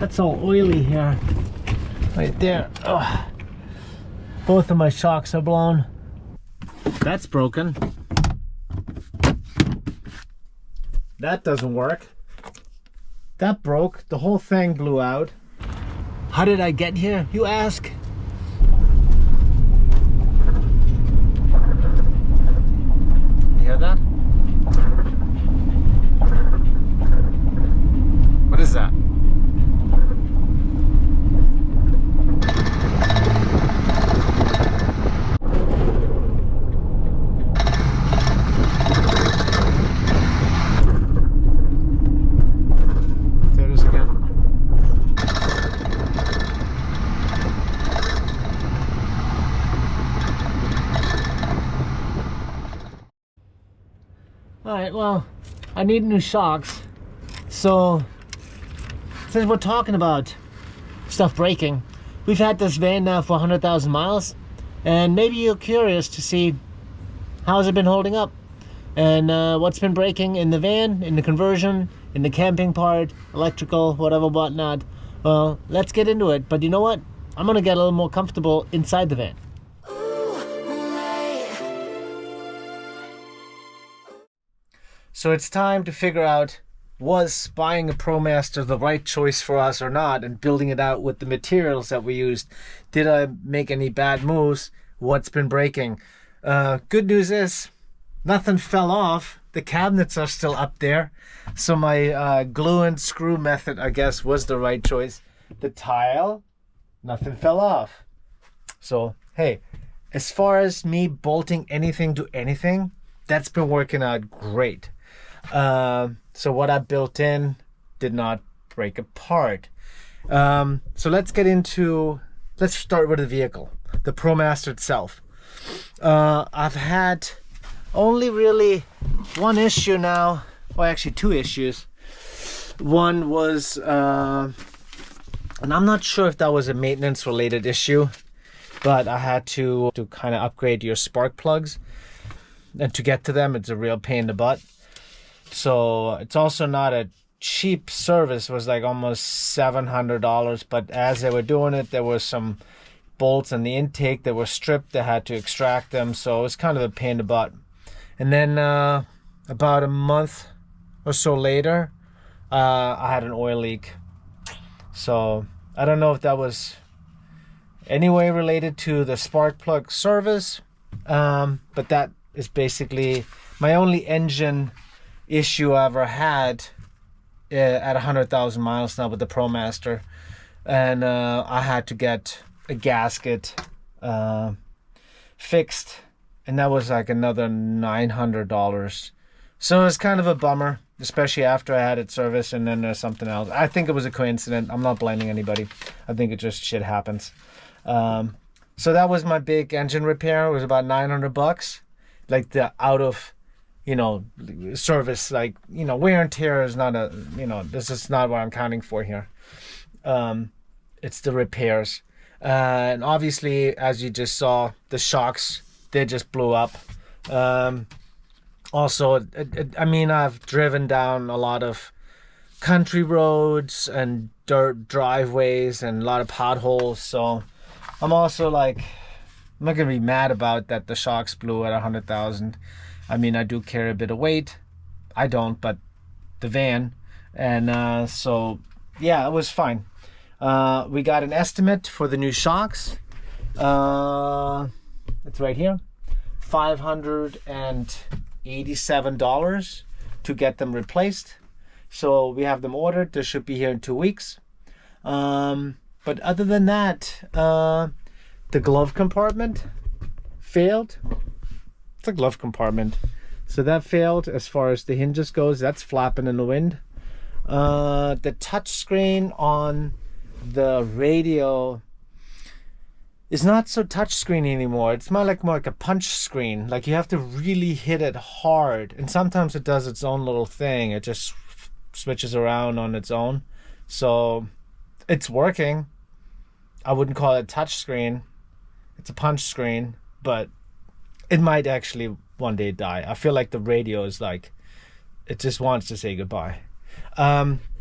That's all oily here. Right there. Oh. Both of my shocks are blown. That's broken. That doesn't work. That broke. The whole thing blew out. How did I get here, you ask? You hear that? What is that? There it is again. Alright, well, I need new shocks. So, since we're talking about stuff breaking, we've had this van now for 100,000 miles, and maybe you're curious to see how's it been holding up, and what's been breaking in the van, in the conversion, in the camping part, electrical, whatever, whatnot. Well, let's get into it. But you know what? I'm gonna get a little more comfortable inside the van. So it's time to figure out, was buying a Promaster the right choice for us or not, and building it out with the materials that we used. Did I make any bad moves? What's been breaking? Good news is nothing fell off. The cabinets are still up there. So my glue and screw method, I guess, was the right choice. The tile, nothing fell off. So, hey, as far as me bolting anything to anything, that's been working out great. So what I built in did not break apart. So let's start with the vehicle, the Promaster itself. I've had only really one issue now, well, actually two issues. One was, and I'm not sure if that was a maintenance related issue, but I had to kind of upgrade your spark plugs, and to get to them, it's a real pain in the butt. So it's also not a cheap service. It was like almost $700, but as they were doing it, there was some bolts in the intake that were stripped. They had to extract them, so it was kind of a pain in the butt. And then about a month or so later, I had an oil leak. So I don't know if that was anyway related to the spark plug service, but that is basically my only engine issue I ever had at 100,000 miles now with the Promaster. And I had to get a gasket fixed, and that was like another $900. So it's kind of a bummer, especially after I had it serviced, and then there's something else. I think it was a coincidence. I'm not blaming anybody. I think it just shit happens. So that was my big engine repair. It was about $900, like the out of, service, like, wear and tear is not a, this is not what I'm counting for here. It's the repairs. And obviously, as you just saw, the shocks, they just blew up. Also, I mean, I've driven down a lot of country roads and dirt driveways and a lot of potholes. So I'm also like, I'm not going to be mad about that the shocks blew at 100,000. I mean, I do carry a bit of weight. I don't, but the van. And so, yeah, it was fine. We got an estimate for the new shocks. It's right here. $587 to get them replaced. So we have them ordered. They should be here in 2 weeks. But other than that, the glove compartment failed. It's a glove compartment, so that failed. As far as the hinges goes, that's flapping in the wind. The touch screen on the radio is not so touch screen anymore. It's more like a punch screen. Like, you have to really hit it hard, and sometimes it does its own little thing. It just switches around on its own. So it's working. I wouldn't call it touch screen. It's a punch screen, but it might actually one day die. I feel like the radio is like, it just wants to say goodbye.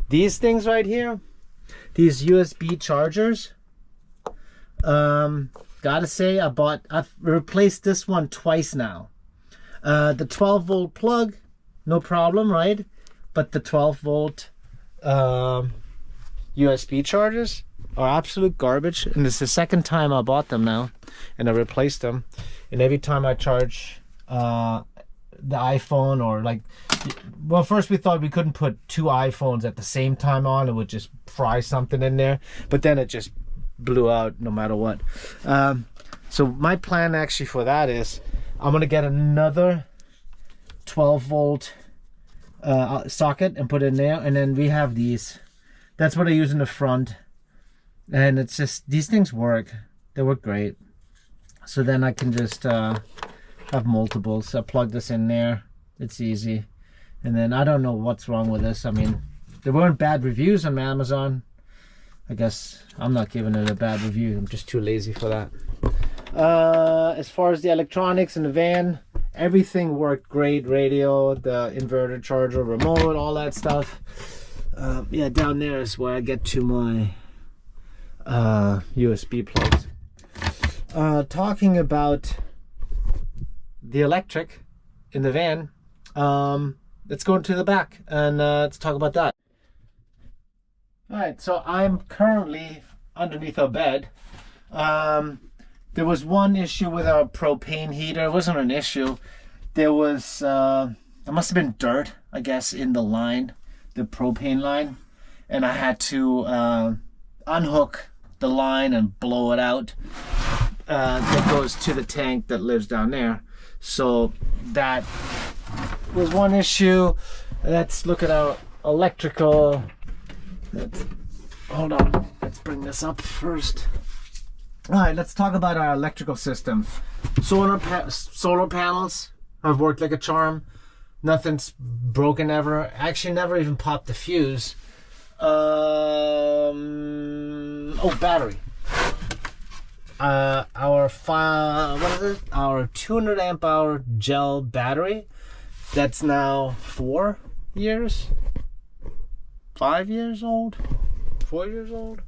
These things right here, these USB chargers. Gotta say, I've replaced this one twice now. The 12 volt plug, no problem, right? But the 12 volt USB chargers are absolute garbage, and it's the second time I bought them now, and I replaced them. And every time I charge the iPhone, or like, well, first we thought we couldn't put two iPhones at the same time on, it would just fry something in there, but then it just blew out no matter what. So my plan actually for that is I'm gonna get another 12 volt socket and put it in there, and then we have these. That's what I use in the front, and it's just, these things work. They work great. So then I can just have multiples. So I plug this in there. It's easy. And then I don't know what's wrong with this. I mean, there weren't bad reviews on Amazon. I guess I'm not giving it a bad review. I'm just too lazy for that. As far as the electronics in the van, everything worked great. Radio, the inverter, charger, remote, all that stuff. Yeah, down there is where I get to my USB plugs. Talking about the electric in the van, let's go into the back and let's talk about that. Alright, so I'm currently underneath our bed. There was one issue with our propane heater. It wasn't an issue. There was, there must have been dirt, I guess, in the line, the propane line. And I had to unhook the line and blow it out. That goes to the tank that lives down there. So that was one issue. Let's look at our electrical. Hold on, let's bring this up first. All right, let's talk about our electrical system. Solar panels have worked like a charm. Nothing's broken ever. Actually, never even popped the fuse. Oh, battery. Our 200 amp hour gel battery. That's now 4 years. 5 years old. 4 years old.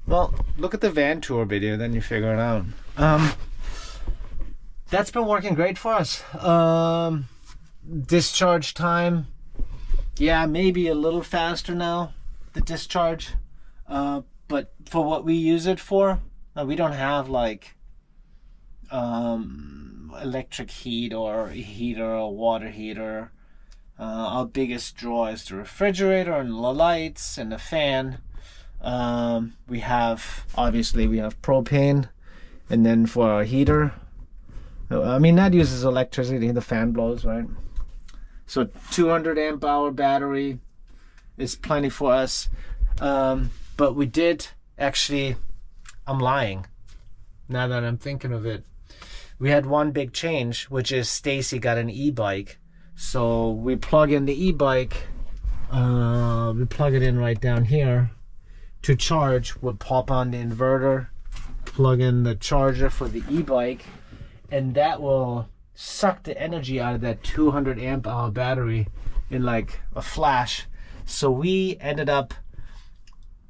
Well, look at the van tour video, then you figure it out. That's been working great for us. Discharge time, yeah, maybe a little faster now, the discharge. But for what we use it for, we don't have like electric heat or heater or water heater. Our biggest draw is the refrigerator and the lights and the fan. We have propane, and then for our heater, I mean, that uses electricity, the fan blows, right? So 200 amp hour battery is plenty for us. But we did actually, I'm lying now that I'm thinking of it, we had one big change, which is Stacy got an e-bike. So we plug in the e-bike, we plug it in right down here to charge. We'll pop on the inverter, plug in the charger for the e-bike, and that will suck the energy out of that 200 amp hour battery in like a flash. So we ended up,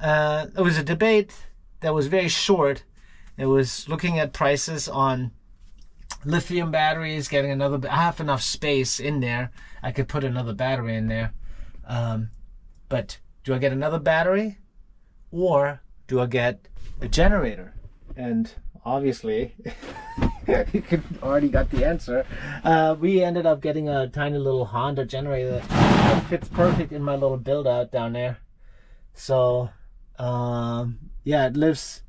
it was a debate that was very short. It was looking at prices on lithium batteries, getting another, I have enough space in there, I could put another battery in there, but do I get another battery or do I get a generator? And obviously you could already got the answer. We ended up getting a tiny little Honda generator that fits perfect in my little build out down there. So yeah, it lives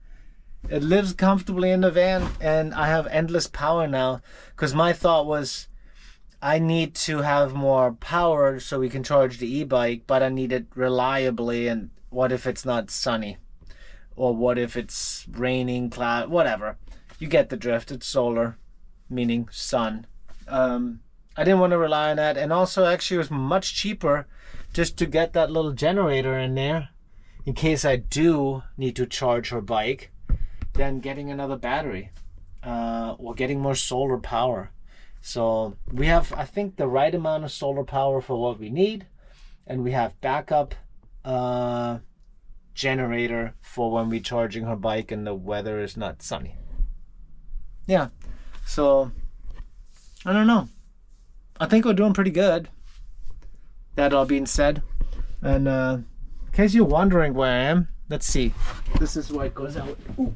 comfortably in the van, and I have endless power now, because my thought was I need to have more power so we can charge the e-bike, but I need it reliably, and what if it's not sunny? Or what if it's raining, cloud, whatever. You get the drift. It's solar, meaning sun. I didn't want to rely on that, and also actually it was much cheaper just to get that little generator in there in case I do need to charge her bike, than getting another battery or getting more solar power. So we have, I think, the right amount of solar power for what we need, and we have backup generator for when we're charging her bike and the weather is not sunny. Yeah, so I don't know. I think we're doing pretty good. That all being said, and in case you're wondering where I am, let's see. This is where it goes out. Ooh,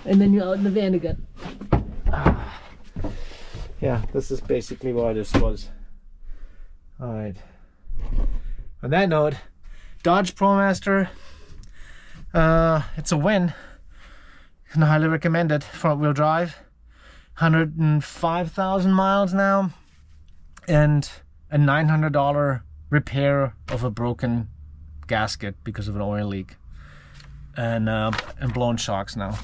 and then you're out in the van again. Yeah, this is basically where this was. All right. On that note, Dodge Promaster. It's a win. Can highly recommend it. Front wheel drive. 105,000 miles now. And a $900 repair of a broken gasket because of an oil leak. And blown shocks now.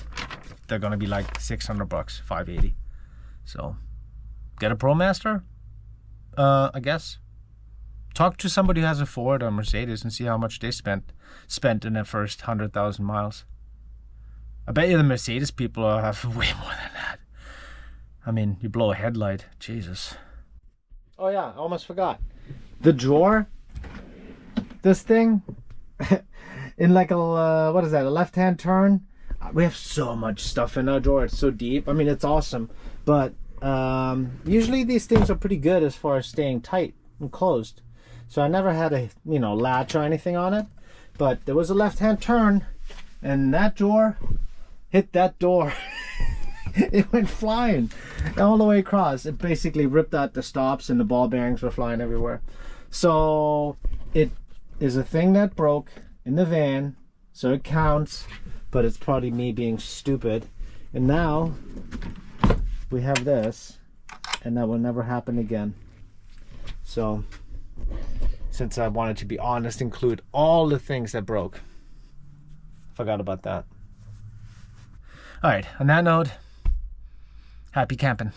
They're gonna be like $600, $580. So get a Promaster, I guess. Talk to somebody who has a Ford or Mercedes and see how much they spent in their first 100,000 miles. I bet you the Mercedes people have way more than that. I mean, you blow a headlight, Jesus. Oh yeah, I almost forgot. The drawer, this thing, in like a, what is that, a left-hand turn? We have so much stuff in our drawer, it's so deep. I mean, it's awesome, but usually these things are pretty good as far as staying tight and closed. So I never had a, you know, latch or anything on it, but there was a left-hand turn and that drawer hit that door. It went flying all the way across. It basically ripped out the stops and the ball bearings were flying everywhere. So it is a thing that broke in the van, so it counts, but it's probably me being stupid. And now we have this, and that will never happen again. So since I wanted to be honest, include all the things that broke. Forgot about that. All right, on that note, happy camping.